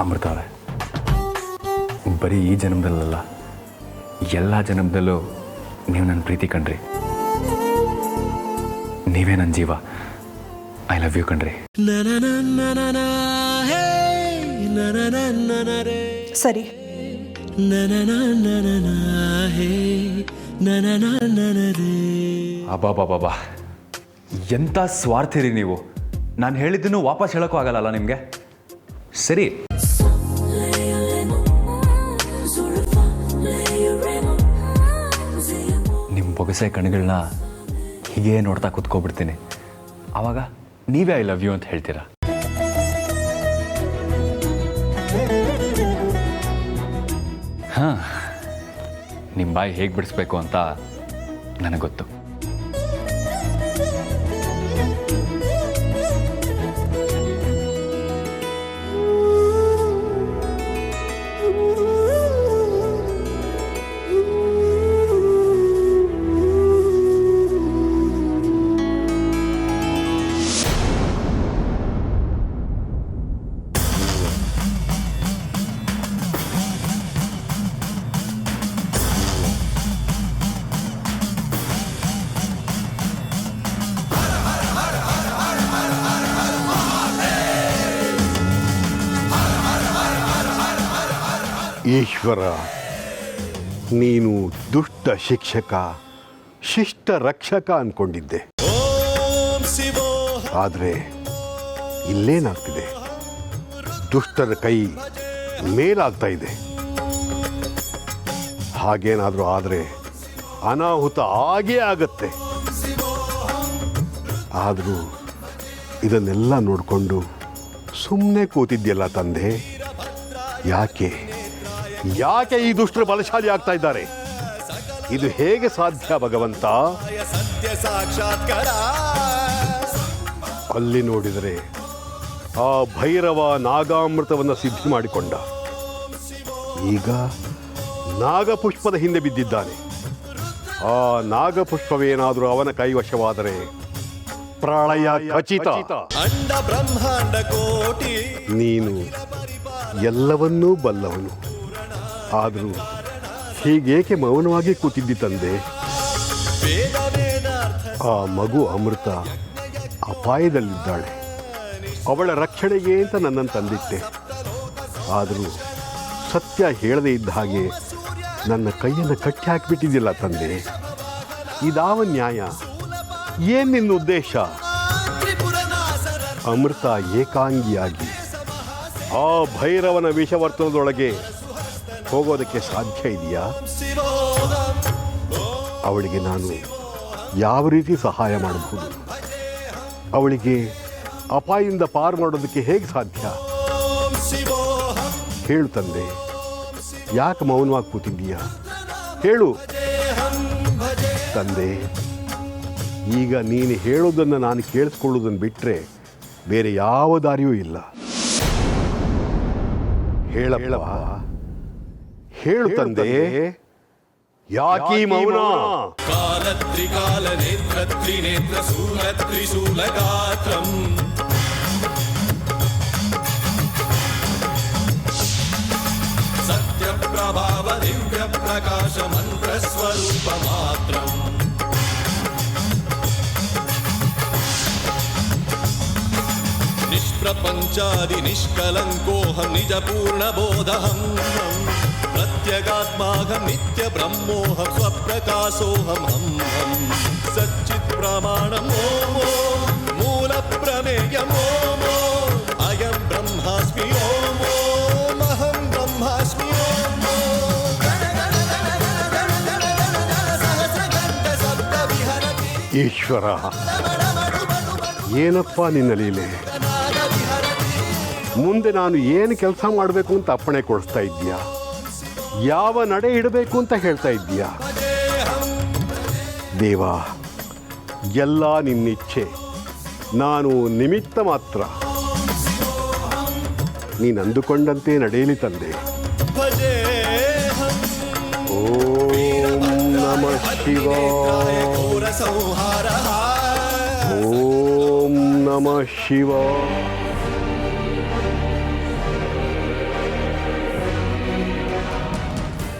ಅಮೃತ ಅವರೇ, ಬರೀ ಈ ಜನ್ಮದಲ್ಲ, ಎಲ್ಲ ಜನ್ಮದಲ್ಲೂ ನೀವು ನನ್ನ ಪ್ರೀತಿ ಕಣ್ರಿ. ನೀವೇ ನನ್ನ ಜೀವ. ಐ ಲವ್ ಯು ಕಣ್ರಿ. ಸರಿ. ಅಬ್ಬಾ, ಎಂಥ ಸ್ವಾರ್ಥಿರಿ ನೀವು. ನಾನು ಹೇಳಿದ್ದನ್ನು ವಾಪಸ್ ಹೇಳೋಕ್ಕೂ ಆಗಲ್ಲ ನಿಮಗೆ. ಸರಿ, ನಿಮ್ಮ ಬೊಗಸೆ ಕಣ್ಗಳನ್ನ ಹೀಗೆ ನೋಡ್ತಾ ಕೂತ್ಕೊಬಿಡ್ತೀನಿ. ಆವಾಗ ನೀವೇ ಐ ಲವ್ ಯು ಅಂತ ಹೇಳ್ತೀರಾ. ಹಾಂ, ನಿಮ್ಮ ಬಾಯಿ ಹೇಗೆ ಬಿಡಿಸ್ಬೇಕು ಅಂತ ನನಗೆ ಗೊತ್ತು. ಈಶ್ವರ, ನೀನು ದುಷ್ಟ ಶಿಕ್ಷಕ, ಶಿಷ್ಟ ರಕ್ಷಕ ಅಂದ್ಕೊಂಡಿದ್ದೆ. ಆದರೆ ಇಲ್ಲೇನಾಗ್ತಿದೆ? ದುಷ್ಟರ ಕೈ ಮೇಲಾಗ್ತಾ ಇದೆ. ಹಾಗೇನಾದರೂ ಆದರೆ ಅನಾಹುತ ಆಗೇ ಆಗತ್ತೆ. ಆದರೂ ಇದನ್ನೆಲ್ಲ ನೋಡಿಕೊಂಡು ಸುಮ್ಮನೆ ಕೂತಿದ್ಯಲ್ಲ ತಂದೆ. ಯಾಕೆ ಈ ದುಷ್ಟರು ಬಲಶಾಲಿ ಆಗ್ತಾ ಇದ್ದಾರೆ? ಇದು ಹೇಗೆ ಸಾಧ್ಯ ಭಗವಂತ? ಅಲ್ಲಿ ನೋಡಿದರೆ ಆ ಭೈರವ ನಾಗಾಮೃತವನ್ನು ಸಿದ್ಧಿ ಮಾಡಿಕೊಂಡ. ಈಗ ನಾಗಪುಷ್ಪದ ಹಿಂದೆ ಬಿದ್ದಿದ್ದಾನೆ. ಆ ನಾಗಪುಷ್ಪವೇನಾದರೂ ಅವನ ಕೈವಶವಾದರೆ ಪ್ರಳಯ ಖಚಿತ. ನೀನು ಎಲ್ಲವನ್ನೂ ಬಲ್ಲವನು. ಆದರೂ ಹೀಗೇಕೆ ಮೌನವಾಗಿ ಕೂತಿದ್ದಿ ತಂದೆ? ಆ ಮಗು ಅಮೃತ ಅಪಾಯದಲ್ಲಿದ್ದಾಳೆ. ಅವಳ ರಕ್ಷಣೆಗೆ ಅಂತ ನನ್ನನ್ನು ತಂದಿಟ್ಟೆ. ಆದರೂ ಸತ್ಯ ಹೇಳದೇ ಇದ್ದ ಹಾಗೆ ನನ್ನ ಕೈಯನ್ನು ಕಟ್ಟಿ ಹಾಕಿಬಿಟ್ಟಿದ್ದಿಲ್ಲ ತಂದೆ. ಇದಾವ ನ್ಯಾಯ? ಏನು ನಿನ್ನ ಉದ್ದೇಶ? ಅಮೃತ ಏಕಾಂಗಿಯಾಗಿ ಆ ಭೈರವನ ವಿಷವರ್ತನದೊಳಗೆ ಹೋಗೋದಕ್ಕೆ ಸಾಧ್ಯ ಇದೆಯಾ? ಅವಳಿಗೆ ನಾನು ಯಾವ ರೀತಿ ಸಹಾಯ ಮಾಡಬಹುದು? ಅವಳಿಗೆ ಅಪಾಯದಿಂದ ಪಾರು ಮಾಡೋದಕ್ಕೆ ಹೇಗೆ ಸಾಧ್ಯ? ಹೇಳು ತಂದೆ, ಯಾಕೆ ಮೌನವಾಗಿ ಕೂತಿದ್ದೀಯಾ? ಹೇಳು ತಂದೆ. ಈಗ ನೀನು ಹೇಳೋದನ್ನು ನಾನು ಕೇಳಿಸ್ಕೊಳ್ಳೋದನ್ನು ಬಿಟ್ಟರೆ ಬೇರೆ ಯಾವ ದಾರಿಯೂ ಇಲ್ಲ. ಹೇಳಪ್ಪ, ಹೇಳು ತಂದೆ, ಯಾಕೀ ಮೌನ? ಕಾಲತ್ರಿಕಾಲ ನೇತ್ರ ತ್ರಿನೇತ್ರ ಶೂಲ ತ್ರಿಶೂಲ ಗಾತ್ರಂ ಸತ್ಯ ಪ್ರಭಾವ ದಿವ್ಯ ಪ್ರಕಾಶ ಮಂತ್ರ ಸ್ವರೂಪ ಮಾತ್ರಂ ನಿಷ್ಪ್ರಪಂಚಾದಿ ನಿಷ್ಕಲಂಕೋಹಂ ನಿಜ ಪೂರ್ಣ ಬೋಧಹಂ प्रत्यगात्माहं नित्य ब्रह्मोहं स्वप्रकाशोहं हं हं सच्चित् प्रमाणं ओम ओम मूल प्रमेयं ओम ओम अयं ब्रह्मास्मि ओम ओम अहं ब्रह्मास्मि ओम ಈಶ್ವರ, ಏನಪ್ಪ ನಿನ್ನ ಲೀಲೆ? ಮುಂದೆ ನಾನು ಏನು ಕೆಲಸ ಮಾಡಬೇಕು ಅಂತ ಅಪ್ಪಣೆ ಕೊಡಿಸ್ತಾ ಇದ್ದೀಯಾ? ಯಾವ ನಡೆ ಇಡಬೇಕು ಅಂತ ಹೇಳ್ತಾ ಇದ್ದೀಯಾ? ದೇವ, ಎಲ್ಲ ನಿನ್ನಿಚ್ಛೆ. ನಾನು ನಿಮಿತ್ತ ಮಾತ್ರ. ನೀನು ಅಂದುಕೊಂಡಂತೆ ನಡೆಯಲಿ ತಂದೆ. ಓಂ ನಮಃ ಶಿವಾಯ. ಓಂ ನಮಃ ಶಿವಾಯ.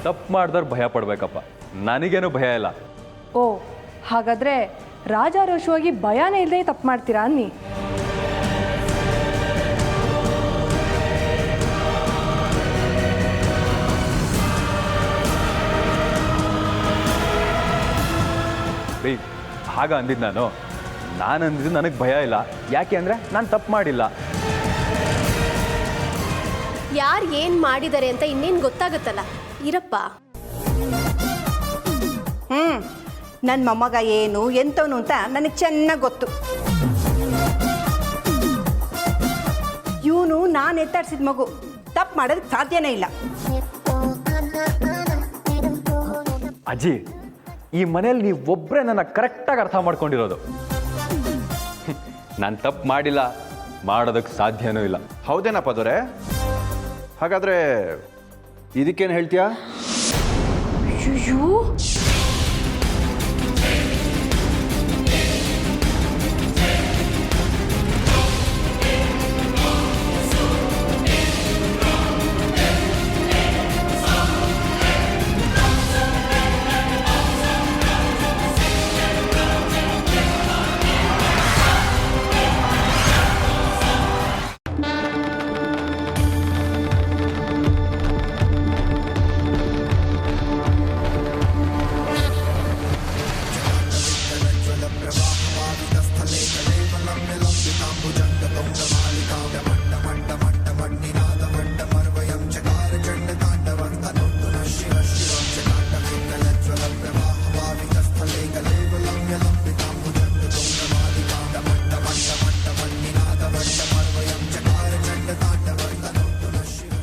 ತಪ್ಪು ಮಾಡಿದವ್ರು ಭಯ ಪಡ್ಬೇಕಪ್ಪ, ನನಗೇನು ಭಯ ಇಲ್ಲ. ಓ ಹಾಗಾದರೆ ರಾಜಾರೋಷವಾಗಿ ಭಯನೇ ಇಲ್ಲದೆ ತಪ್ಪು ಮಾಡ್ತೀರಾ ಅನ್ನಿ. ರೀ ಹಾಗ ಅಂದಿದ್ದು ನಾನು ಅಂದಿದ್ದು ನನಗೆ ಭಯ ಇಲ್ಲ. ಯಾಕೆ ಅಂದರೆ ನಾನು ತಪ್ಪು ಮಾಡಿಲ್ಲ. ಯಾರು ಏನು ಮಾಡಿದ್ದಾರೆ ಅಂತ ಇನ್ನೇನು ಗೊತ್ತಾಗುತ್ತಲ್ಲ, ಇರಪ್ಪ. ನನ್ನ ಮೊಮ್ಮಗ ಏನು ಎಂತವನು ಅಂತ ನನಗೆ ಚೆನ್ನಾಗಿ ಗೊತ್ತು. ಇವನು ನಾನು ಎತ್ತಾಡ್ಸಿದ ಮಗು, ತಪ್ಪು ಮಾಡೋದಕ್ಕೆ ಸಾಧ್ಯನೇ ಇಲ್ಲ. ಅಜ್ಜಿ, ಈ ಮನೇಲಿ ನೀವು ಒಬ್ಬರೇ ನನ್ನ ಕರೆಕ್ಟಾಗಿ ಅರ್ಥ ಮಾಡ್ಕೊಂಡಿರೋದು. ನಾನು ತಪ್ಪು ಮಾಡಿಲ್ಲ, ಮಾಡೋದಕ್ಕೆ ಸಾಧ್ಯನೂ ಇಲ್ಲ. ಹೌದೇನಪ್ಪ ದೊರೆ? ಹಾಗಾದರೆ ಇದಕ್ಕೇನು ಹೇಳ್ತೀಯಾ? ಅಯ್ಯೋ,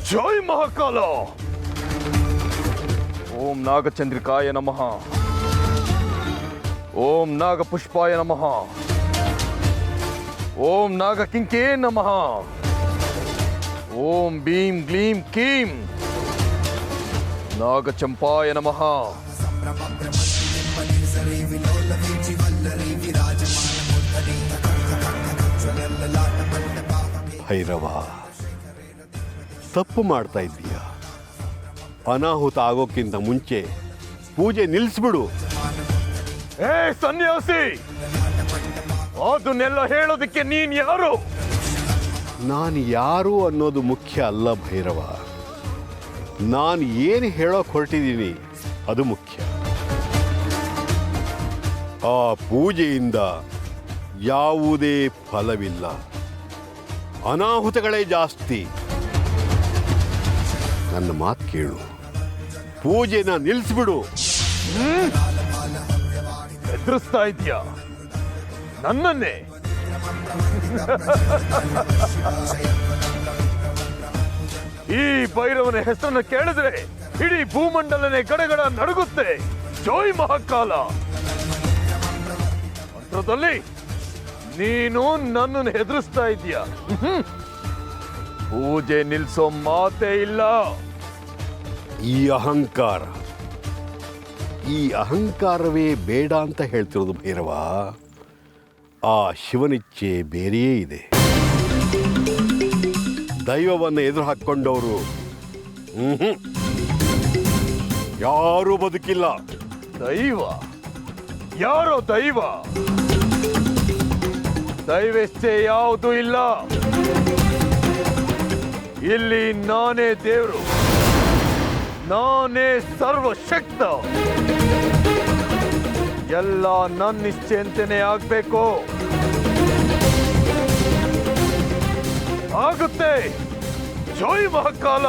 ಜೈ ಮಹಾಕಾಲ. ಓಂ ನಾಗಚಂದ್ರಿಕಾಯ ನಮಃ. ಓಂ ನಾಗಪುಷ್ಪಾಯ ನಮಃ. ಓಂ ನಾಗಕಿಂಕೇ ನಮಃ. ಓಂ ಭೀಂ ಗ್ಲೀಂ ಕೀಂ ನಾಗಚಂಪಾಯ ನಮಃ. ಭೈರವ, ತಪ್ಪು ಮಾಡ್ತಾ ಇದ್ದೀಯ. ಅನಾಹುತ ಆಗೋಕ್ಕಿಂತ ಮುಂಚೆ ಪೂಜೆ ನಿಲ್ಲಿಸ್ಬಿಡು. ಏ ಸನ್ಯಾಸಿ, ಅದನ್ನೆಲ್ಲ ಹೇಳೋದಕ್ಕೆ ನೀನ್ ಯಾರು? ನಾನು ಯಾರು ಅನ್ನೋದು ಮುಖ್ಯ ಅಲ್ಲ ಭೈರವ, ನಾನು ಏನು ಹೇಳೋಕೆ ಹೊರಟಿದ್ದೀನಿ ಅದು ಮುಖ್ಯ. ಆ ಪೂಜೆಯಿಂದ ಯಾವುದೇ ಫಲವಿಲ್ಲ, ಅನಾಹುತಗಳೇ ಜಾಸ್ತಿ. ನನ್ನ ಮಾತು ಕೇಳು, ಪೂಜೆನ ನಿಲ್ಲಿಸ್ಬಿಡು. ಎದುರಿಸ್ತಾ ಇದೆಯಾ ನನ್ನನ್ನೇ? ಈ ಭೈರವನ ಹೆಸರನ್ನು ಕೇಳಿದ್ರೆ ಇಡೀ ಭೂಮಂಡಲನೇ ಗಡಗಡ ನಡುಗುತ್ತೆ. ಜೈ ಮಹಾಕಾಲ. ಮಂತ್ರದಲ್ಲಿ ನೀನು ನನ್ನನ್ನು ಹೆದರಿಸ್ತಾ ಇದೀಯ. ಪೂಜೆ ನಿಲ್ಸೋ ಮಾತೇ ಇಲ್ಲ. ಈ ಅಹಂಕಾರವೇ ಬೇಡ ಅಂತ ಹೇಳ್ತಿರೋದು ಭೈರವ. ಆ ಶಿವನಿಚ್ಛೆ ಬೇರೆಯೇ ಇದೆ. ದೈವವನ್ನು ಎದುರು ಹಾಕ್ಕೊಂಡವರು ಯಾರೂ ಬದುಕಿಲ್ಲ. ದೈವ? ಯಾರೋ ದೈವ? ದೈವಸ್ಥೆ ಯಾವುದೂ ಇಲ್ಲ. ಇಲ್ಲಿ ನಾನೇ ದೇವರು, ನಾನೇ ಸರ್ವಶಕ್ತ. ಎಲ್ಲ ನನ್ನ ನಿಶ್ಚಯಂತೆನೇ ಆಗ್ಬೇಕು. ಆಗುತ್ತೆ. ಜೈ ಮಹಾಕಾಲ.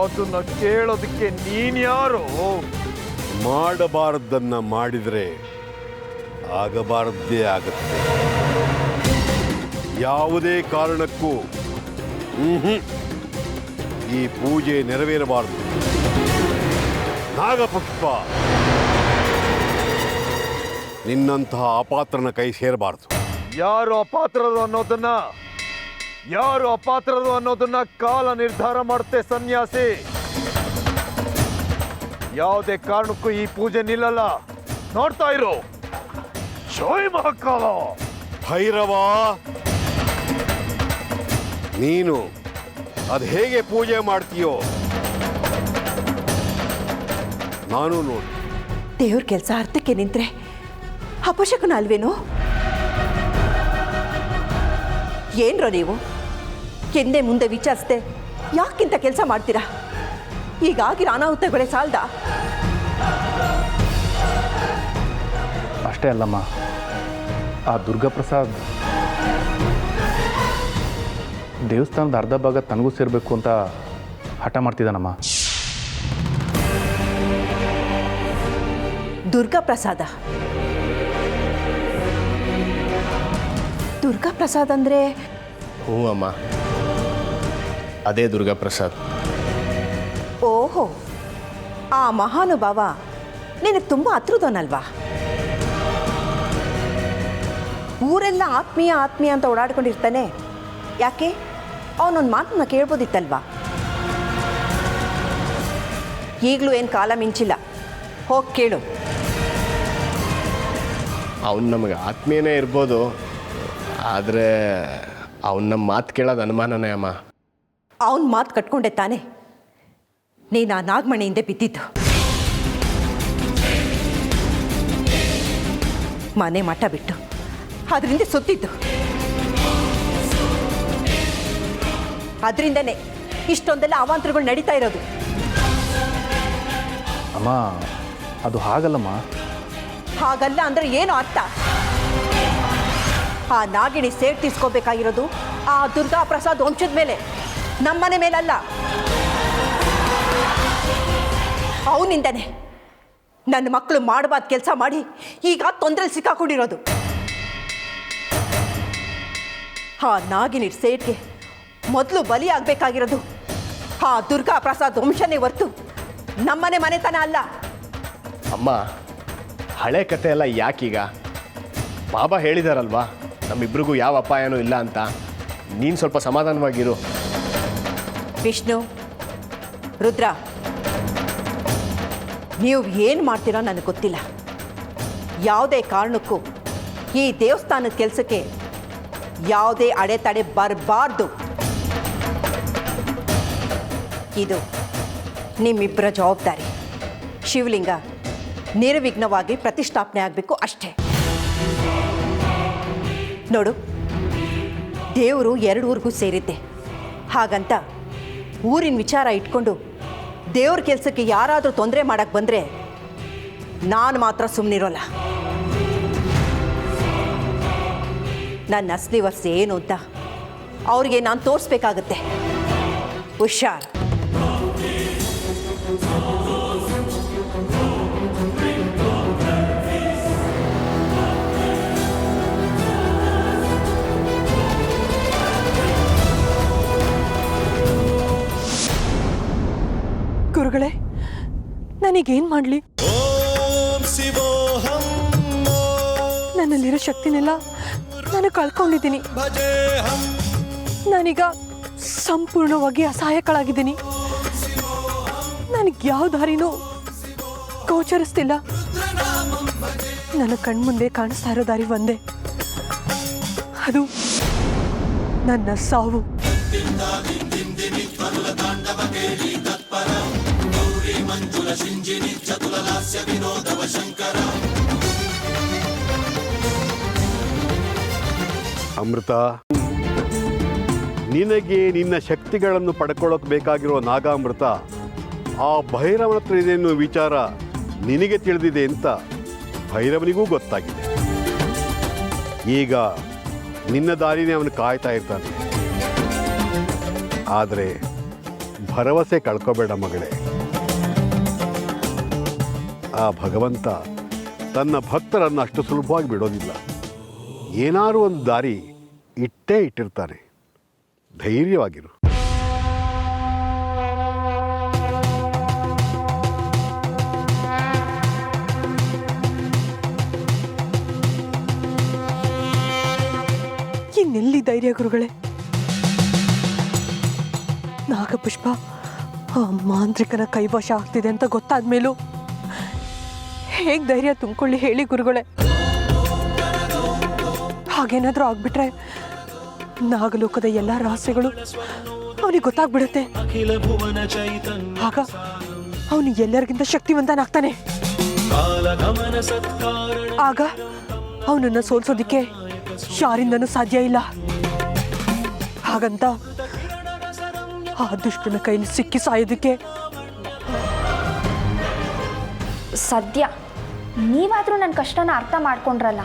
ಅದನ್ನ ಕೇಳೋದಕ್ಕೆ ನೀನ್ ಯಾರು? ಮಾಡಬಾರದನ್ನ ಮಾಡಿದರೆ ಆಗಬಾರದ್ದೇ ಆಗುತ್ತೆ. ಯಾವುದೇ ಕಾರಣಕ್ಕೂ ಈ ಪೂಜೆ ನೆರವೇರಬಾರದು. ನಾಗಪುಷ್ಪ, ನಿನ್ನಂತಹ ಅಪಾತ್ರನ ಕೈ ಸೇರಬಾರದು. ಯಾರು ಅಪಾತ್ರರು ಅನ್ನೋದನ್ನ ಕಾಲ ನಿರ್ಧಾರ ಮಾಡುತ್ತೆ ಸನ್ಯಾಸಿ. ಯಾವುದೇ ಕಾರಣಕ್ಕೂ ಈ ಪೂಜೆ ನಿಲ್ಲಲ್ಲ. ನೋಡ್ತಾ ಇರು. ಜೈ ಮಹಾಕಾಲ. ಭೈರವ, ನೀನು ಅದು ಹೇಗೆ ಪೂಜೆ ಮಾಡ್ತೀಯೋ ನಾನು ನೋಡಿ. ದೇವ್ರ ಕೆಲಸ ಅರ್ಥಕ್ಕೆ ನಿಂತ್ರೆ ಅಪಶಕನ ಅಲ್ವೇನೋ? ಏನ್ರೋ ನೀವು ಹಿಂದೆ ಮುಂದೆ ವಿಚಾರಿಸ್ದೆ ಯಾಕಿಂತ ಕೆಲಸ ಮಾಡ್ತೀರಾ? ಈಗಾಗಿರೋ ಅನಾಹುತಗಳೇ ಸಾಲ್ದ? ಅಷ್ಟೇ ಅಲ್ಲಮ್ಮ, ಆ ದುರ್ಗಾಪ್ರಸಾದ್ ದೇವಸ್ಥಾನದ ಅರ್ಧ ಭಾಗ ತನಗೂ ಸೇರಬೇಕು ಅಂತ ಹಠ ಮಾಡ್ತಿದ್ದಾನಮ್ಮ. ದುರ್ಗಾಪ್ರಸಾದ? ದುರ್ಗಾಪ್ರಸಾದ್ ಅಂದರೆ? ಹ್ಞೂ ಅಮ್ಮ, ಅದೇ ದುರ್ಗಾಪ್ರಸಾದ್. ಓಹೋ, ಆ ಮಹಾನುಭಾವ ನಿನಗೆ ತುಂಬ ಹತ್ರದವನಲ್ವಾ? ಊರೆಲ್ಲ ಆತ್ಮೀಯ ಆತ್ಮೀಯ ಅಂತ ಓಡಾಡ್ಕೊಂಡಿರ್ತಾನೆ. ಯಾಕೆ? ಅವನೊಂದು ಮಾತನ್ನ ಕೇಳ್ಬೋದಿತ್ತಲ್ವಾ? ಈಗಲೂ ಏನು ಕಾಲ ಮಿಂಚಿಲ್ಲ, ಹೋಗಿ ಕೇಳು. ಅವನು ನಮಗೆ ಆತ್ಮೀಯನೇ ಇರ್ಬೋದು, ಆದರೆ ಅವನು ನಮ್ಮ ಮಾತು ಕೇಳೋದು ಅನುಮಾನನೇ ಅಮ್ಮ. ಅವನ ಮಾತು ಕಟ್ಕೊಂಡೆ ತಾನೆ ನೀನು ಆ ನಾಗಮಣಿಯಿಂದ ಬಿದ್ದಿದ್ದು. ಮನೆ ಮಠ ಬಿಟ್ಟು ಅದರಿಂದ ಸುತ್ತಿದ್ದು. ಅದರಿಂದನೇ ಇಷ್ಟೊಂದೆಲ್ಲ ಅವಾಂತರಗಳು ನಡೀತಾ ಇರೋದು. ಅಮ್ಮ, ಅದು ಹಾಗಲ್ಲಮ್ಮ. ಹಾಗಲ್ಲ ಅಂದ್ರೆ ಏನು ಅರ್ಥ? ಆ ನಾಗಿಣಿ ಸೇಡ್ ತೀರ್ಸ್ಕೋಬೇಕಾಗಿರೋದು ಆ ದುರ್ಗಾಪ್ರಸಾದ್ ವಂಶದ ಮೇಲೆ, ನಮ್ಮನೆ ಮೇಲಲ್ಲ. ಅವನಿಂದನೇ ನನ್ನ ಮಕ್ಕಳು ಮಾಡಬಾರ್ದು ಕೆಲಸ ಮಾಡಿ ಈಗ ತೊಂದರೆ ಸಿಕ್ಕಾಕೊಂಡಿರೋದು. ಆ ನಾಗಿಣಿ ಸೇಡ್ಗೆ ಮೊದಲು ಬಲಿ ಆಗಬೇಕಾಗಿರೋದು ಆ ದುರ್ಗಾಪ್ರಸಾದ್ ವಂಶನೇ ಹೊರ್ತು ನಮ್ಮನೆ ಮನೆತನ ಅಲ್ಲ. ಅಮ್ಮ, ಹಳೆ ಕತೆ ಎಲ್ಲ ಯಾಕೀಗ? ಬಾಬಾ ಹೇಳಿದಾರಲ್ವಾ ನಮ್ಮಿಬ್ರಿಗೂ ಯಾವ ಅಪಾಯನೂ ಇಲ್ಲ ಅಂತ. ನೀನು ಸ್ವಲ್ಪ ಸಮಾಧಾನವಾಗಿರು. ವಿಷ್ಣು, ರುದ್ರ, ನೀವು ಏನು ಮಾಡ್ತೀರೋ ನನಗೆ ಗೊತ್ತಿಲ್ಲ. ಯಾವುದೇ ಕಾರಣಕ್ಕೂ ಈ ದೇವಸ್ಥಾನದ ಕೆಲಸಕ್ಕೆ ಯಾವುದೇ ಅಡೆತಡೆ ಬರಬಾರ್ದು. ಇದು ನಿಮ್ಮಿಬ್ಬರ ಜವಾಬ್ದಾರಿ. ಶಿವಲಿಂಗ ನಿರ್ವಿಘ್ನವಾಗಿ ಪ್ರತಿಷ್ಠಾಪನೆ ಆಗಬೇಕು ಅಷ್ಟೇ. ನೋಡು, ದೇವರು 2 ಊರಿಗೂ ಸೇರಿದ್ದೆ. ಹಾಗಂತ ಊರಿನ ವಿಚಾರ ಇಟ್ಕೊಂಡು ದೇವ್ರ ಕೆಲಸಕ್ಕೆ ಯಾರಾದರೂ ತೊಂದರೆ ಮಾಡಕ್ಕೆ ಬಂದರೆ ನಾನು ಮಾತ್ರ ಸುಮ್ಮನಿರೋಲ್ಲ. ನನ್ನ ಅಸಲಿ ವರ್ಷ ಏನು ಅಂತ ಅವ್ರಿಗೆ ನಾನು ತೋರಿಸ್ಬೇಕಾಗತ್ತೆ. ಹುಷಾರ್. ಗುರುಗಳೇ, ನನಗೇನು ಮಾಡಲಿ? ಓಂ ಶಿವೋಹಂ ನನ್ನಲ್ಲಿರೋ ಶಕ್ತಿನೆಲ್ಲ ನಾನು ಕಳ್ಕೊಂಡಿದ್ದೀನಿ. ಭಜೇಹಂ ನಾನೀಗ ಸಂಪೂರ್ಣವಾಗಿ ಅಸಹಾಯಕಳಾಗಿದ್ದೀನಿ. ನನಗೆ ಯಾವ ದಾರಿನೂ ಗೋಚರಿಸ್ತಿಲ್ಲ. ನನ್ನ ಕಣ್ಮುಂದೆ ಕಾಣಿಸ್ತಾ ಇರೋ ದಾರಿ ಒಂದೇ, ಅದು ನನ್ನ ಸಾವು. ಅಮೃತ, ನಿನಗೆ ನಿನ್ನ ಶಕ್ತಿಗಳನ್ನು ಪಡ್ಕೊಳ್ಳೋಕೆ ಬೇಕಾಗಿರೋ ನಾಗಾಮೃತ ಆ ಭೈರವನ ಹತ್ರ ಇದೆ ಅನ್ನೋ ವಿಚಾರ ನಿನಗೆ ತಿಳಿದಿದೆ ಅಂತ ಭೈರವನಿಗೂ ಗೊತ್ತಾಗಿದೆ. ಈಗ ನಿನ್ನ ದಾರಿನೇ ಅವನು ಕಾಯ್ತಾ ಇರ್ತಾನೆ. ಆದರೆ ಭರವಸೆ ಕಳ್ಕೋಬೇಡ ಮಗಳೇ. ಆ ಭಗವಂತ ತನ್ನ ಭಕ್ತರನ್ನು ಅಷ್ಟು ಸುಲಭವಾಗಿ ಬಿಡೋದಿಲ್ಲ. ಏನಾದರೂ ಒಂದು ದಾರಿ ಇಟ್ಟೇ ಇಟ್ಟಿರ್ತಾನೆ. ಧೈರ್ಯವಾಗಿರು. ಇನ್ನೆಲ್ಲಿ ಧೈರ್ಯ ಗುರುಗಳೇ? ನಾಗಪುಷ್ಪ ಆ ಮಾಂತ್ರಿಕನ ಕೈವಶ ಆಗ್ತಿದೆ ಅಂತ ಗೊತ್ತಾದ ಮೇಲೂ ಹೇಗೆ ಧೈರ್ಯ ತುಂಬಿಕೊಳ್ಳಿ ಹೇಳಿ ಗುರುಗಳೇ? ಹಾಗೇನಾದರೂ ಆಗ್ಬಿಟ್ರೆ ನಾಗಲೋಕದ ಎಲ್ಲ ರಹಸ್ಯಗಳು ಅವನಿಗೆ ಗೊತ್ತಾಗ್ಬಿಡುತ್ತೆ. ಅವನು ಎಲ್ಲರಿಗಿಂತ ಶಕ್ತಿವಂತನಾಗ್ತಾನೆ. ಕಾಲಗಮನ ಸತ್ಕಾರಣ ಆಗ ಅವನನ್ನು ಸೋಲ್ಸೋದಿಕ್ಕೆ ಯಾರಿಂದನೂ ಸಾಧ್ಯ ಇಲ್ಲ. ಹಾಗಂತ ಆ ದುಷ್ಟನ ಕೈಲಿ ಸಿಕ್ಕಿ ಸಾಯೋದಕ್ಕೆ ಸದ್ಯ ನೀವಾದರೂ ನನ್ನ ಕಷ್ಟನ ಅರ್ಥ ಮಾಡ್ಕೊಂಡ್ರಲ್ಲ.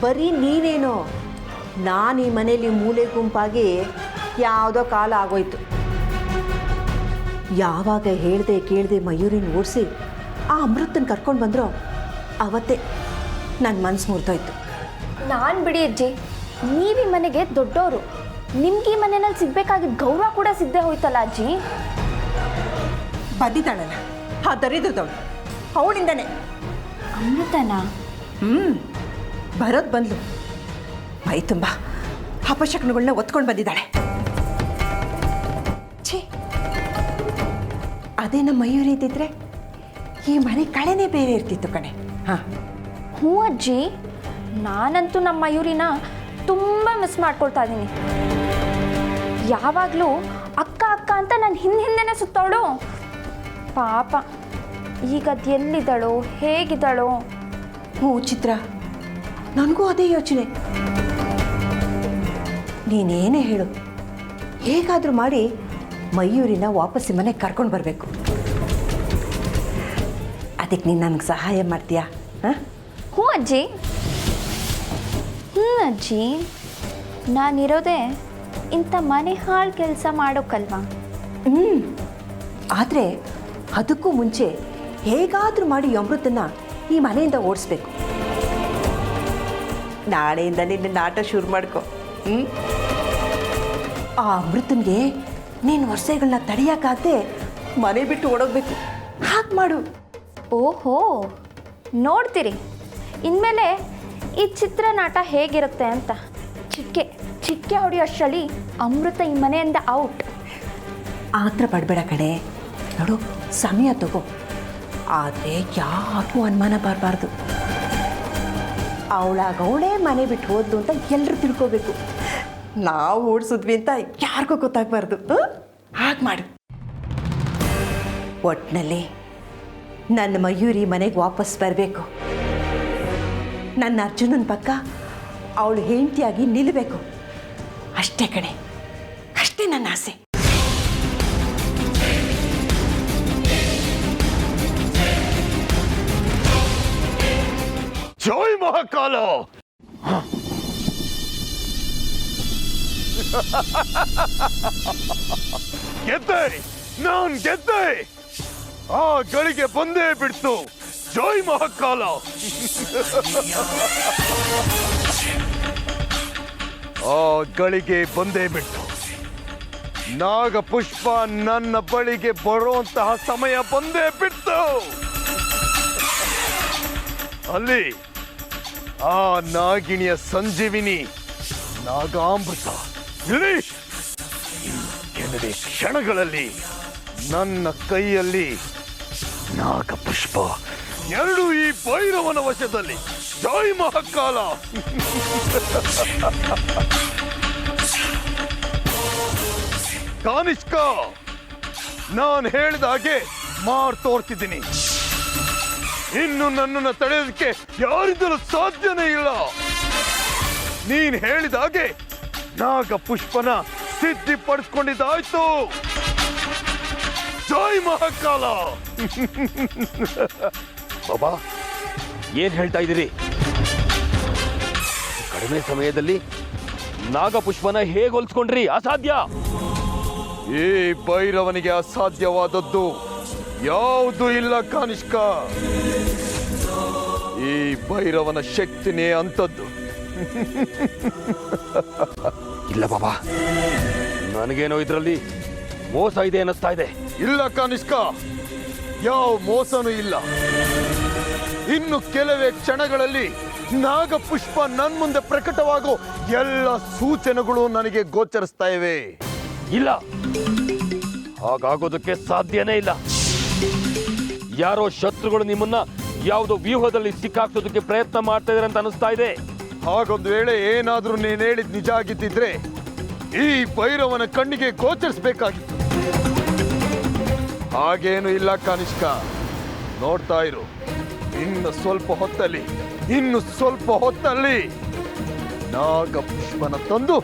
ಬರೀ ನೀನೇನು, ನಾನು ಈ ಮನೇಲಿ ಮೂಲೆ ಗುಂಪಾಗಿ ಯಾವುದೋ ಕಾಲ ಆಗೋಯ್ತು. ಯಾವಾಗ ಹೇಳ್ದೆ ಕೇಳದೆ ಮಯೂರಿನ ಓಡಿಸಿ ಆ ಅಮೃತನ ಕರ್ಕೊಂಡು ಬಂದರೋ ಅವತ್ತೇ ನನ್ನ ಮನಸ್ಸು ಮುರಿದೋಯ್ತು. ನಾನು ಬಿಡಿ ಅಜ್ಜಿ, ನೀವೀ ಮನೆಗೆ ದೊಡ್ಡವರು, ನಿಮ್ಗೆ ಈ ಮನೆಯಲ್ಲಿ ಸಿಗ್ಬೇಕಾಗಿದ್ದ ಗೌರವ ಕೂಡ ಸಿಗದೆ ಹೋಯ್ತಲ್ಲ ಅಜ್ಜಿ. ಬಂದಿದ್ದಾಳಲ್ಲ ಆ ದರಿದ್ರದವಳು, ಅವಳಿಂದನೇ. ಅಮೃತನಾ? ಬರೋದು ಬಂದ್ಲು, ಮೈ ತುಂಬ ಅಪಶಕನಗಳನ್ನ ಒತ್ಕೊಂಡು ಬಂದಿದ್ದಾಳೆ. ಛೀ, ಅದೇ ನಮ್ಮ ಮಯೂರಿ ಇದ್ದಿದ್ರೆ ಈ ಮನೆ ಕಳೆನೇ ಬೇರೆ ಇರ್ತಿತ್ತು ಕಣೆ. ಹಾಂ, ಹ್ಞೂ ಅಜ್ಜಿ, ನಾನಂತೂ ನಮ್ಮ ಮಯೂರಿನ ತುಂಬ ಮಿಸ್ ಮಾಡ್ಕೊಳ್ತಾ ಇದ್ದೀನಿ. ಯಾವಾಗಲೂ ಅಕ್ಕ ಅಕ್ಕ ಅಂತ ನಾನು ಹಿಂದೆನೇ ಸುತ್ತವಳು. ಪಾಪ ಈಗ ಅದು ಎಲ್ಲಿದ್ದಾಳೋ ಹೇಗಿದ್ದಾಳೋ. ಹ್ಞೂ ಚಿತ್ರ, ನನಗೂ ಅದೇ ಯೋಚನೆ. ನೀನೇನೇ ಹೇಳು, ಹೇಗಾದರೂ ಮಾಡಿ ಮಯೂರಿನ ವಾಪಸ್ ಮನೆಗೆ ಕರ್ಕೊಂಡು ಬರಬೇಕು. ಅದಕ್ಕೆ ನೀನು ನನಗೆ ಸಹಾಯ ಮಾಡ್ತೀಯಾ? ಹಾಂ, ಹ್ಞೂ ಅಜ್ಜಿ. ಅಜ್ಜಿ, ನಾನಿರೋದೇ ಇಂಥ ಮನೆ ಹಾಳು ಕೆಲಸ ಮಾಡೋಕ್ಕಲ್ವಾ? ಆದರೆ ಅದಕ್ಕೂ ಮುಂಚೆ ಹೇಗಾದರೂ ಮಾಡಿ ಅಮೃತನ್ನ ಈ ಮನೆಯಿಂದ ಓಡಿಸ್ಬೇಕು. ನಾಳೆಯಿಂದ ನಿನ್ನ ನಾಟ ಶುರು ಮಾಡ್ಕೊ. ಆ ಅಮೃತನ್ಗೆ ನೀನು ವರ್ಷಗಳನ್ನ ತಡೆಯೋಕ್ಕಾಗದೆ ಮನೆ ಬಿಟ್ಟು ಓಡೋಗ್ಬೇಕು. ಹಾಗೆ ಮಾಡು. ಓಹೋ, ನೋಡ್ತೀರಿ ಇನ್ಮೇಲೆ ಈ ಚಿತ್ರನಾಟ ಹೇಗಿರುತ್ತೆ ಅಂತ. ಚಿಕ್ಕೆ ಹೊಡೆಯೋ ಅಷ್ಟರಲ್ಲಿ ಅಮೃತ ಈ ಮನೆಯಿಂದ ಔಟ್. ಆತ್ರ ಪಡಬೇಡ ಕಡೆ. ನೋಡು, ಸಮಯ ತಗೋ, ಆದರೆ ಯಾರಿಗೂ ಅನುಮಾನ ಬರಬಾರ್ದು. ಅವಳಾಗವಳೇ ಮನೆ ಬಿಟ್ಟು ಹೋದ್ಲು ಅಂತ ಎಲ್ಲರೂ ತಿಳ್ಕೋಬೇಕು. ನಾವು ಓಡಿಸಿದ್ವಿ ಅಂತ ಯಾರಿಗೂ ಗೊತ್ತಾಗಬಾರ್ದು. ಹಾಗೆ ಮಾಡು. ಒಟ್ಟಿನಲ್ಲಿ ನನ್ನ ಮಯೂರಿ ಮನೆಗೆ ವಾಪಸ್ ಬರಬೇಕು. ನನ್ನ ಅರ್ಜುನನ ಪಕ್ಕ ಅವಳು ಹೆಂಡತಿಯಾಗಿ ನಿಲ್ಲಬೇಕು. ಅಷ್ಟೇ ಕಣೆ, ಅಷ್ಟೇ ನನ್ನ ಆಸೆ. ಜೈ ಮಹಾಕಾಲ! ಗೆದ್ದೆ, ನಾನ್ ಗೆದ್ದೆ. ಆ ಗಳಿಗೆ ಬಂದೇ ಬಿಡ್ತು. ಜೈ ಮಹಾಕಾಲ! ಆ ಗಳಿಗೆ ಬಂದೇ ಬಿಡ್ತು. ನಾಗ ಪುಷ್ಪ ನನ್ನ ಬಳಿಗೆ ಬರುವಂತಹ ಸಮಯ ಬಂದೇ ಬಿಡ್ತು. ಅಲ್ಲಿ ಆ ನಾಗಿಣಿಯ ಸಂಜೀವಿನಿ ನಾಗಾಮೃತ ಕೆಲವೇ ಕ್ಷಣಗಳಲ್ಲಿ ನನ್ನ ಕೈಯಲ್ಲಿ ನಾಗಪುಷ್ಪ ಎರಡು ಈ ಭೈರವನ ವಶದಲ್ಲಿ. ಜೈ ಮಹಾಕಾಲ! ಕಾನಿಷ್ಕ, ನಾನು ಹೇಳಿದ ಹಾಗೆ ತೋರ್ತಿದ್ದೀನಿ. ಇನ್ನು ನನ್ನನ್ನು ತಡೆಯೋದಕ್ಕೆ ಯಾರಿಂದಲೂ ಸಾಧ್ಯನೇ ಇಲ್ಲ. ನೀನ್ ಹೇಳಿದ ಹಾಗೆ ನಾಗಪುಷ್ಪನ ಸಿದ್ಧಿ ಪಡಿಸ್ಕೊಂಡಿದ್ದಾಯ್ತು. ಜೈ ಮಹಾಕಾಲ! ಬಾಬಾ, ಏನ್ ಹೇಳ್ತಾ ಇದ್ದೀರಿ? ಕಡಿಮೆ ಸಮಯದಲ್ಲಿ ನಾಗಪುಷ್ಪನ ಹೇಗೆ ಹೋಲಿಸ್ಕೊಂಡ್ರಿ? ಅಸಾಧ್ಯ. ಈ ಭೈರವನಿಗೆ ಅಸಾಧ್ಯವಾದದ್ದು ಯಾವುದೂ ಇಲ್ಲ ಕಾನಿಷ್ಕ. ಈ ಭೈರವನ ಶಕ್ತಿನೇ ಅಂತದ್ದು. ಇಲ್ಲ ಬಾಬಾ, ನನಗೇನೋ ಇದರಲ್ಲಿ ಮೋಸ ಇದೆ ಅನ್ನಿಸ್ತಾ ಇದೆ. ಇಲ್ಲ ಕಾನಿಷ್ಕ, ಯಾವ ಮೋಸನೂ ಇಲ್ಲ. ಇನ್ನು ಕೆಲವೇ ಕ್ಷಣಗಳಲ್ಲಿ ನಾಗಪುಷ್ಪ ನನ್ನ ಮುಂದೆ ಪ್ರಕಟವಾಗೋ ಎಲ್ಲ ಸೂಚನೆಗಳು ನನಗೆ ಗೋಚರಿಸ್ತಾ ಇವೆ. ಇಲ್ಲ, ಹಾಗಾಗೋದಕ್ಕೆ ಸಾಧ್ಯನೇ ಇಲ್ಲ. ಯಾರೋ ಶತ್ರುಗಳು ನಿಮ್ಮನ್ನ ಯಾವುದೋ ವ್ಯೂಹದಲ್ಲಿ ಸಿಕ್ಕಾಕ್ಸೋದಕ್ಕೆ ಪ್ರಯತ್ನ ಮಾಡ್ತಾ ಇದ್ದಾರೆ ಅಂತ ಅನಿಸ್ತಾ ಇದೆ. ಹಾಗೊಂದು ವೇಳೆ ಏನಾದ್ರೂ ನೀನು ಹೇಳಿದ್ ನಿಜ ಆಗಿದ್ದಿದ್ರೆ ಈ ಭೈರವನ ಕಣ್ಣಿಗೆ ಗೋಚರಿಸಬೇಕಾಗಿತ್ತು. ಹಾಗೇನು ಇಲ್ಲ ಕನಿಷ್ಕ, ನೋಡ್ತಾ ಇರು. ಇನ್ನು ಸ್ವಲ್ಪ ಹೊತ್ತಲ್ಲಿ ನಾಗ ಪುಷ್ಪನ ತಂದು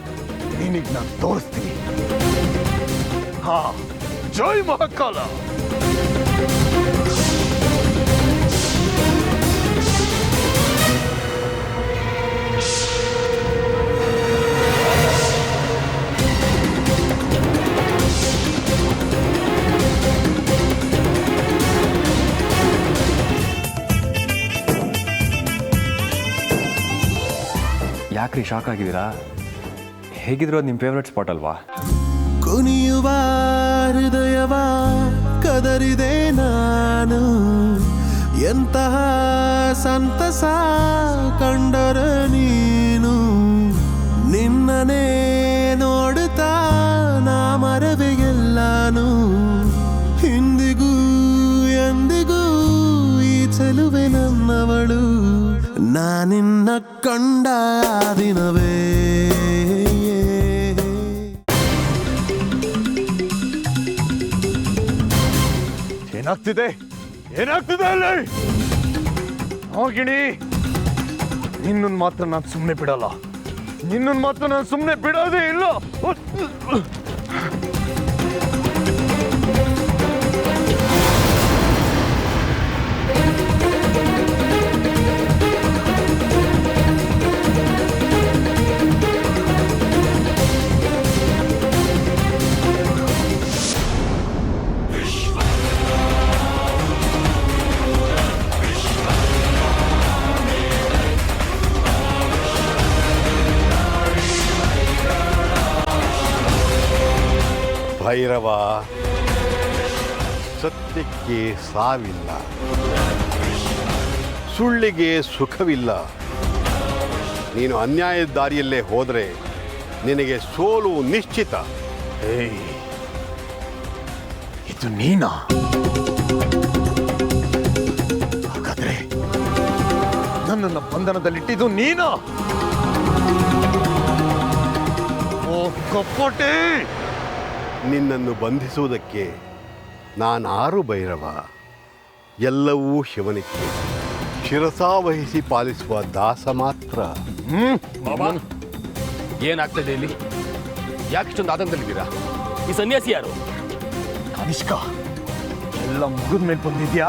ನಿನಗೆ ನಾನು ತೋರಿಸ್ತೀನಿ. ಹಾ, ಜೈ ಮಹಾಕಾಲ. ಯಾಕ್ರಿ ಶಾಕ್ ಆಗಿದ್ದೀರಾ? ಹೇಗಿದ್ರು ಅದು ನಿಮ್ಮ ಫೇವ್ರೆಟ್ ಸ್ಪಾಟ್ ಅಲ್ವಾ? ಕುಣಿಯುವ ಹೃದಯವ ಕದರಿದೆ ನಾನು, ಎಂತಹ ಸಂತಸ ಕಂಡರ ನೀನು, ನಿನ್ನನೇ ನೋಡುತ್ತಾ ನಾ ಮರವೆ ಎಲ್ಲಾನು, ಇಂದಿಗೂ ಎಂದಿಗೂ ಈ ಚೆಲುವೆ ನನ್ನವಳು, ನಾನಿನ್ನ ಕಂಡ ದಿನವೇ. ಏನಾಗ್ತಿದೆ ಅಲ್ಲಿ? ಹೋಗಿಣಿ, ನಿನ್ನನ್ನು ಮಾತ್ರ ನಾನು ಸುಮ್ಮನೆ ಬಿಡಲ್ಲ. ನಿನ್ನನ್ನು ಮಾತ್ರ ನಾನು ಸುಮ್ಮನೆ ಬಿಡೋದೇ ಇಲ್ಲ. ಭೈರವ, ಸತ್ಯಕ್ಕೆ ಸಾವಿಲ್ಲ, ಸುಳ್ಳಿಗೆ ಸುಖವಿಲ್ಲ. ನೀನು ಅನ್ಯಾಯದ ದಾರಿಯಲ್ಲೇ ಹೋದರೆ ನಿನಗೆ ಸೋಲು ನಿಶ್ಚಿತ. ಇದು ನೀನಾ? ಹಾಗಾದ್ರೆ ನನ್ನನ್ನು ಬಂಧನದಲ್ಲಿಟ್ಟಿದ್ದು ನೀನಾ? ಓ ಕಪ್ಪಟೆ! ನಿನ್ನನ್ನು ಬಂಧಿಸುವುದಕ್ಕೆ ನಾನಾರು ಭೈರವ? ಎಲ್ಲವೂ ಶಿವನಿಗೆ ಶಿರಸಾವಹಿಸಿ ಪಾಲಿಸುವ ದಾಸ ಮಾತ್ರ. ಬಾಬಾ, ಏನಾಗ್ತದೆ ಇಲ್ಲಿ? ಯಾಕಿಷ್ಟೊಂದು ಆತಂಕದಲ್ಲಿದ್ದೀರಾ? ಈ ಸನ್ಯಾಸಿ ಯಾರು? ಕನಿಷ್ಕ, ಎಲ್ಲ ಮುಗಿದ ಮೇಲೆ ಬಂದಿದ್ಯಾ?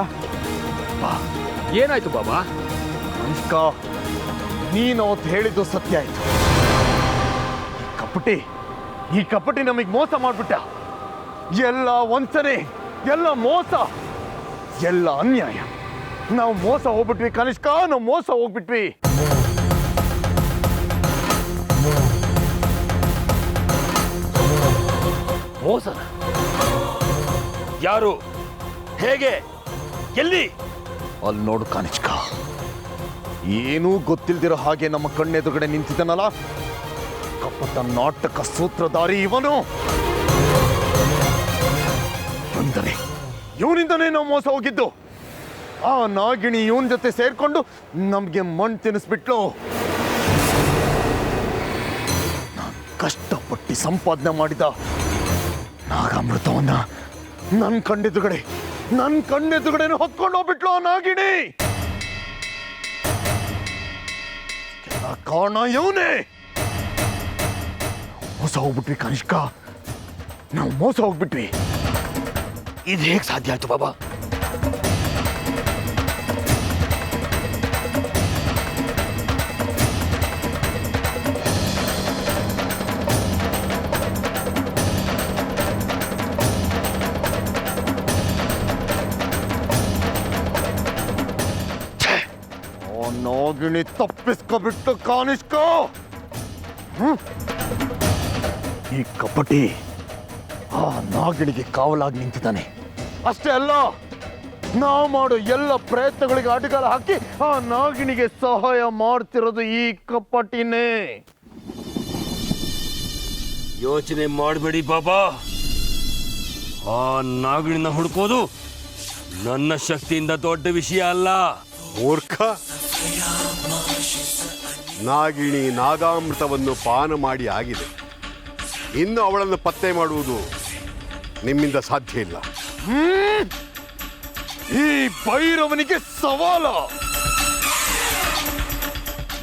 ಏನಾಯ್ತು ಬಾಬಾ? ಕನಿಷ್ಕ, ನೀನು ಅವತ್ತು ಹೇಳಿದ್ದು ಸತ್ಯ ಆಯ್ತು. ಈ ಕಪಟಿ ನಮಗೆ ಮೋಸ ಮಾಡ್ಬಿಟ್ಟ. ಎಲ್ಲ ವಂಚನೆ, ಎಲ್ಲ ಮೋಸ, ಎಲ್ಲ ಅನ್ಯಾಯ. ನಾವು ಮೋಸ ಹೋಗ್ಬಿಟ್ವಿ ಕನಿಷ್ಕ, ನಾವು ಮೋಸ ಹೋಗ್ಬಿಟ್ವಿ. ಮೋಸ? ಯಾರು? ಹೇಗೆ? ಎಲ್ಲಿ? ಅಲ್ಲಿ ನೋಡು ಕನಿಷ್ಕ, ಏನೂ ಗೊತ್ತಿಲ್ದಿರೋ ಹಾಗೆ ನಮ್ಮ ಕಣ್ಣೆದುರುಗಡೆ ನಿಂತಿದ್ದಾನಲ್ಲ, ಕಪಟ ನಾಟಕ ಸೂತ್ರಧಾರಿ ಇವನು. ಇವನಿಂದನೇ ನಾವು ಮೋಸ ಹೋಗಿದ್ದು. ಆ ನಾಗಿಣಿ ಇವನ್ ಜೊತೆ ಸೇರ್ಕೊಂಡು ನಮ್ಗೆ ಮಣ್ಣು ತಿನ್ನಿಸ್ಬಿಟ್ಲು. ನಾನು ಕಷ್ಟಪಟ್ಟು ಸಂಪಾದನೆ ಮಾಡಿದ ನಾಗಾಮೃತವನ್ನ ನನ್ನ ಕಣ್ಣೆದುರುಗಡೆ ಹೊತ್ಕೊಂಡು ಹೋಗ್ಬಿಟ್ಲು ಆ ನಾಗಿಣಿ. ಕಾರಣ ಇವನೇ. ಮೋಸ ಹೋಗ್ಬಿಟ್ವಿ ಕನಿಷ್ಕ, ನಾವು ಮೋಸ ಹೋಗ್ಬಿಟ್ವಿ. ಇದು ಹೇಗೆ ಸಾಧ್ಯ ಆಯ್ತು ಬಾಬಾ? ನಾಗಿಣಿ ತಪ್ಪಿಸ್ಕೊಬಿಟ್ಟು ಕಾನಿಷ್ಕ. ಈ ಕಪಟಿ ಆ ನಾಗಿಣಿಗೆ ಕಾವಲಾಗಿ ನಿಂತಿದ್ದಾನೆ. ಅಷ್ಟೇ ಅಲ್ಲ, ನಾವು ಮಾಡೋ ಎಲ್ಲ ಪ್ರಯತ್ನಗಳಿಗೆ ಅಡ್ಡಗಾಲ ಹಾಕಿ ಆ ನಾಗಿಣಿಗೆ ಸಹಾಯ ಮಾಡ್ತಿರೋದು ಈ ಕಪಟಿನೇ. ಯೋಚನೆ ಮಾಡಬೇಡಿ ಬಾಬಾ. ಆ ನಾಗಿಣಿನ ಹುಡುಕೋದು ನನ್ನ ಶಕ್ತಿಯಿಂದ ದೊಡ್ಡ ವಿಷಯ ಅಲ್ಲ. ಮೂರ್ಖ, ನಾಗಿಣಿ ನಾಗಾಮೃತವನ್ನು ಪಾನ ಮಾಡಿ ಆಗಿದೆ. ಇನ್ನು ಅವಳನ್ನು ಪತ್ತೆ ಮಾಡುವುದು ನಿಮ್ಮಿಂದ ಸಾಧ್ಯ ಇಲ್ಲ. ಈ ಭೈರವನಿಗೆ ಸವಾಲ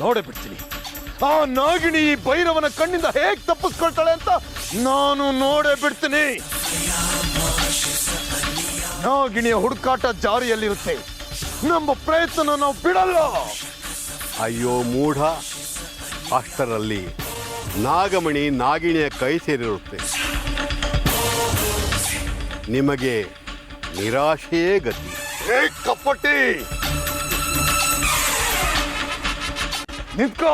ನೋಡೇ ಬಿಡ್ತೀನಿ. ಆ ನಾಗಿಣಿ ಈ ಭೈರವನ ಕಣ್ಣಿಂದ ಹೇಗೆ ತಪ್ಪಿಸ್ಕೊಳ್ತಾಳೆ ಅಂತ ನಾನು ನೋಡೇ ಬಿಡ್ತೀನಿ. ನಾಗಿಣಿಯ ಹುಡುಕಾಟ ಜಾರಿಯಲ್ಲಿರುತ್ತೆ. ನಮ್ಮ ಪ್ರಯತ್ನ ನಾವು ಬಿಡಲ್ಲ. ಅಯ್ಯೋ ಮೂಢ, ಅಷ್ಟರಲ್ಲಿ ನಾಗಮಣಿ ನಾಗಿಣಿಯ ಕೈ ಸೇರಿರುತ್ತೆ. ನಿಮಗೆ ನಿರಾಶೆಯೇ ಗತಿ. ಏ ಕಪಟಿ, ನಿಂತ್ಕೋ.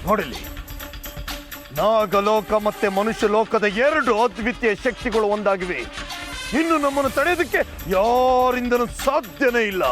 ನೋಡಿಲ್ಲಿ, ನಾಗಲೋಕ ಮತ್ತೆ ಮನುಷ್ಯ ಲೋಕದ 2 ಅದ್ವಿತೀಯ ಶಕ್ತಿಗಳು ಒಂದಾಗಿವೆ. ಇನ್ನು ನಮ್ಮನ್ನು ತಡೆಯೋದಕ್ಕೆ ಯಾರಿಂದನೂ ಸಾಧ್ಯನೇ ಇಲ್ಲ.